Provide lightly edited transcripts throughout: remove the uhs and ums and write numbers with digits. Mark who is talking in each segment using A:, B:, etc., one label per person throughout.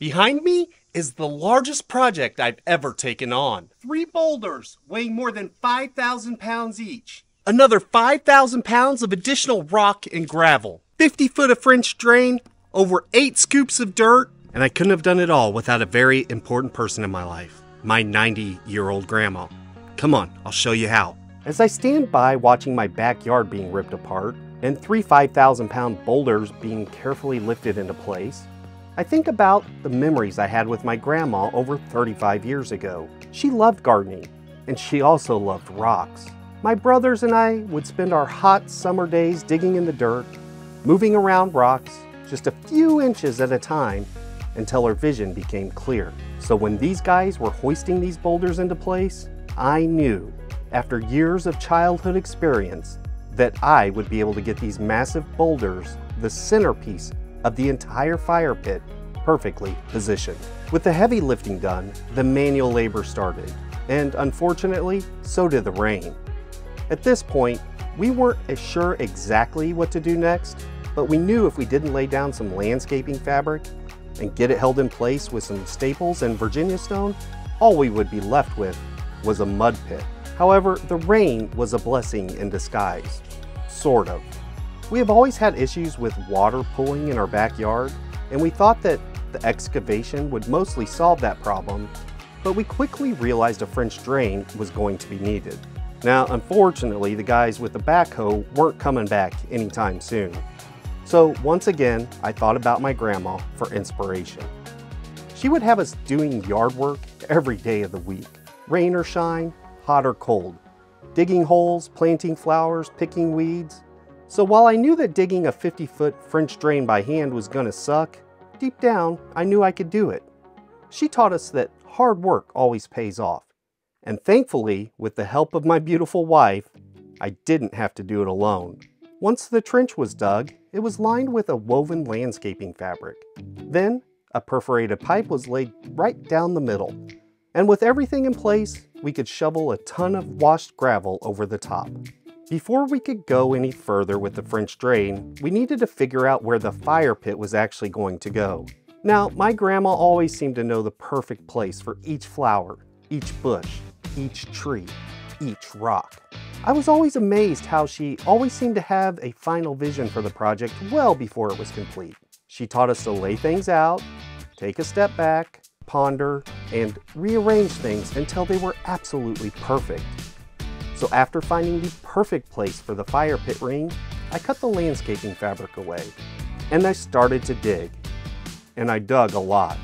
A: Behind me is the largest project I've ever taken on. 3 boulders weighing more than 5,000 pounds each. Another 5,000 pounds of additional rock and gravel. 50 foot of French drain, over 8 scoops of dirt, and I couldn't have done it all without a very important person in my life. My 90-year-old grandma. Come on, I'll show you how. As I stand by watching my backyard being ripped apart, and 3 5,000-pound boulders being carefully lifted into place, I think about the memories I had with my grandma over 35 years ago. She loved gardening, and she also loved rocks. My brothers and I would spend our hot summer days digging in the dirt, moving around rocks just a few inches at a time until our vision became clear. So when these guys were hoisting these boulders into place, I knew, after years of childhood experience, that I would be able to get these massive boulders, the centerpiece of the entire fire pit, perfectly positioned. With the heavy lifting done, the manual labor started, and unfortunately, so did the rain. At this point, we weren't as sure exactly what to do next, but we knew if we didn't lay down some landscaping fabric and get it held in place with some staples and Virginia stone, all we would be left with was a mud pit. However, the rain was a blessing in disguise, sort of. We have always had issues with water pooling in our backyard, and we thought that the excavation would mostly solve that problem, but we quickly realized a French drain was going to be needed. Now, unfortunately, the guys with the backhoe weren't coming back anytime soon. So once again, I thought about my grandma for inspiration. She would have us doing yard work every day of the week, rain or shine, hot or cold, digging holes, planting flowers, picking weeds. So while I knew that digging a 50-foot French drain by hand was gonna suck, deep down, I knew I could do it. She taught us that hard work always pays off. And thankfully, with the help of my beautiful wife, I didn't have to do it alone. Once the trench was dug, it was lined with a woven landscaping fabric. Then, a perforated pipe was laid right down the middle. And with everything in place, we could shovel a ton of washed gravel over the top. Before we could go any further with the French drain, we needed to figure out where the fire pit was actually going to go. Now, my grandma always seemed to know the perfect place for each flower, each bush, each tree, each rock. I was always amazed how she always seemed to have a final vision for the project well before it was complete. She taught us to lay things out, take a step back, ponder, and rearrange things until they were absolutely perfect. So after finding the perfect place for the fire pit ring, I cut the landscaping fabric away, and I started to dig. And I dug a lot.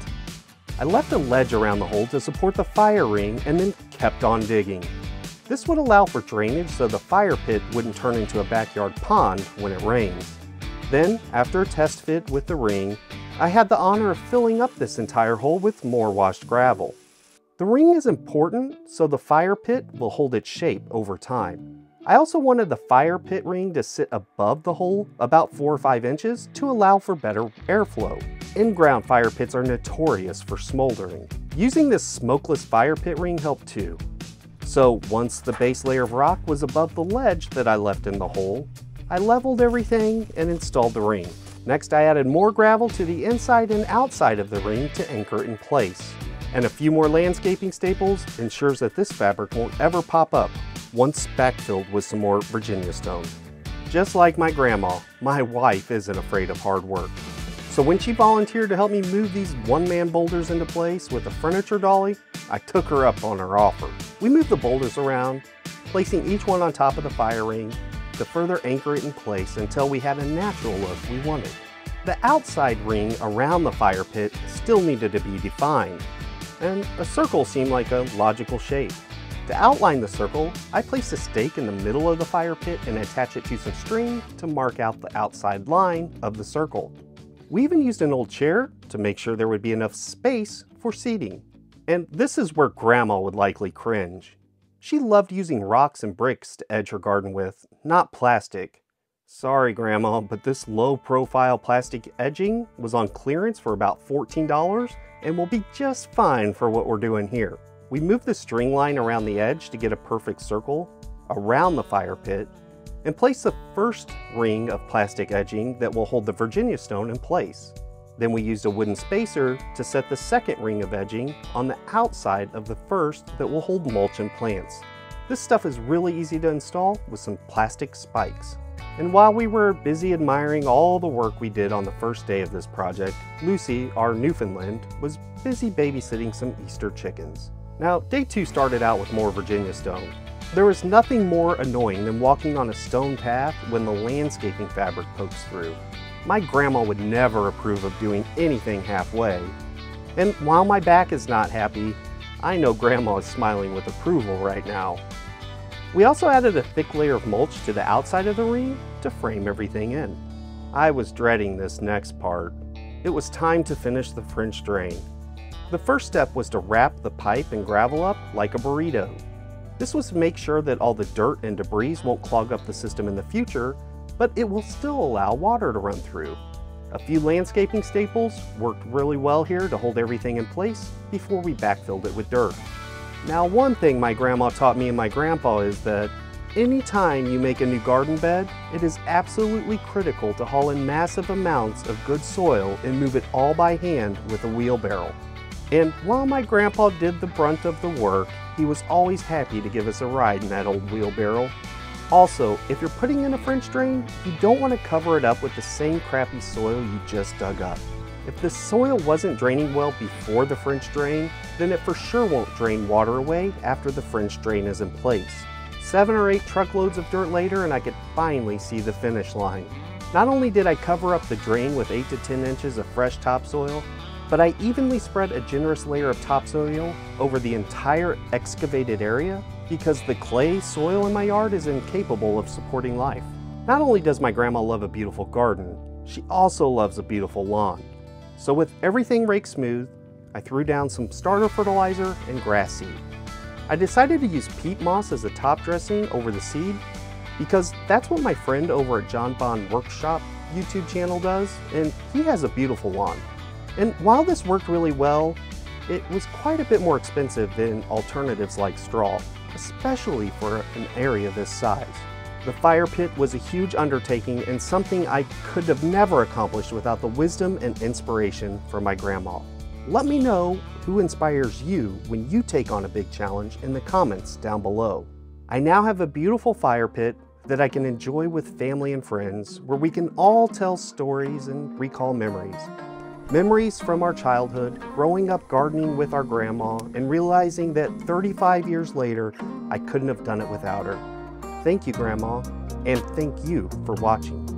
A: I left a ledge around the hole to support the fire ring and then kept on digging. This would allow for drainage so the fire pit wouldn't turn into a backyard pond when it rains. Then, after a test fit with the ring, I had the honor of filling up this entire hole with more washed gravel. The ring is important so the fire pit will hold its shape over time. I also wanted the fire pit ring to sit above the hole about 4 or 5 inches to allow for better airflow. In-ground fire pits are notorious for smoldering. Using this smokeless fire pit ring helped too. So once the base layer of rock was above the ledge that I left in the hole, I leveled everything and installed the ring. Next, I added more gravel to the inside and outside of the ring to anchor it in place. And a few more landscaping staples ensures that this fabric won't ever pop up once backfilled with some more Virginia stone. Just like my grandma, my wife isn't afraid of hard work. So when she volunteered to help me move these one-man boulders into place with a furniture dolly, I took her up on her offer. We moved the boulders around, placing each one on top of the fire ring to further anchor it in place until we had a natural look we wanted. The outside ring around the fire pit still needed to be defined, and a circle seemed like a logical shape. To outline the circle, I placed a stake in the middle of the fire pit and attached it to some string to mark out the outside line of the circle. We even used an old chair to make sure there would be enough space for seating. And this is where Grandma would likely cringe. She loved using rocks and bricks to edge her garden with, not plastic. Sorry, Grandma, but this low-profile plastic edging was on clearance for about $14 and will be just fine for what we're doing here. We moved the string line around the edge to get a perfect circle around the fire pit and place the first ring of plastic edging that will hold the Virginia stone in place. Then we used a wooden spacer to set the second ring of edging on the outside of the first that will hold mulch and plants. This stuff is really easy to install with some plastic spikes. And while we were busy admiring all the work we did on the first day of this project, Lucy, our Newfoundland, was busy babysitting some Easter chickens. Now, day 2 started out with more Virginia stone. There is nothing more annoying than walking on a stone path when the landscaping fabric pokes through. My grandma would never approve of doing anything halfway. And while my back is not happy, I know Grandma is smiling with approval right now. We also added a thick layer of mulch to the outside of the ring to frame everything in. I was dreading this next part. It was time to finish the French drain. The first step was to wrap the pipe and gravel up like a burrito. This was to make sure that all the dirt and debris won't clog up the system in the future, but it will still allow water to run through. A few landscaping staples worked really well here to hold everything in place before we backfilled it with dirt. Now, one thing my grandma taught me and my grandpa is that anytime you make a new garden bed, it is absolutely critical to haul in massive amounts of good soil and move it all by hand with a wheelbarrow. And while my grandpa did the brunt of the work, he was always happy to give us a ride in that old wheelbarrow. Also, if you're putting in a French drain, you don't want to cover it up with the same crappy soil you just dug up. If the soil wasn't draining well before the French drain, then it for sure won't drain water away after the French drain is in place. 7 or 8 truckloads of dirt later and I could finally see the finish line. Not only did I cover up the drain with 8 to 10 inches of fresh topsoil, but I evenly spread a generous layer of topsoil over the entire excavated area because the clay soil in my yard is incapable of supporting life. Not only does my grandma love a beautiful garden, she also loves a beautiful lawn. So with everything raked smooth, I threw down some starter fertilizer and grass seed. I decided to use peat moss as a top dressing over the seed because that's what my friend over at John Bond Workshop YouTube channel does, and he has a beautiful lawn. And while this worked really well, it was quite a bit more expensive than alternatives like straw, especially for an area this size. The fire pit was a huge undertaking and something I could have never accomplished without the wisdom and inspiration from my grandma. Let me know who inspires you when you take on a big challenge in the comments down below. I now have a beautiful fire pit that I can enjoy with family and friends, where we can all tell stories and recall memories. Memories from our childhood, growing up gardening with our grandma, and realizing that 35 years later, I couldn't have done it without her. Thank you, Grandma, and thank you for watching.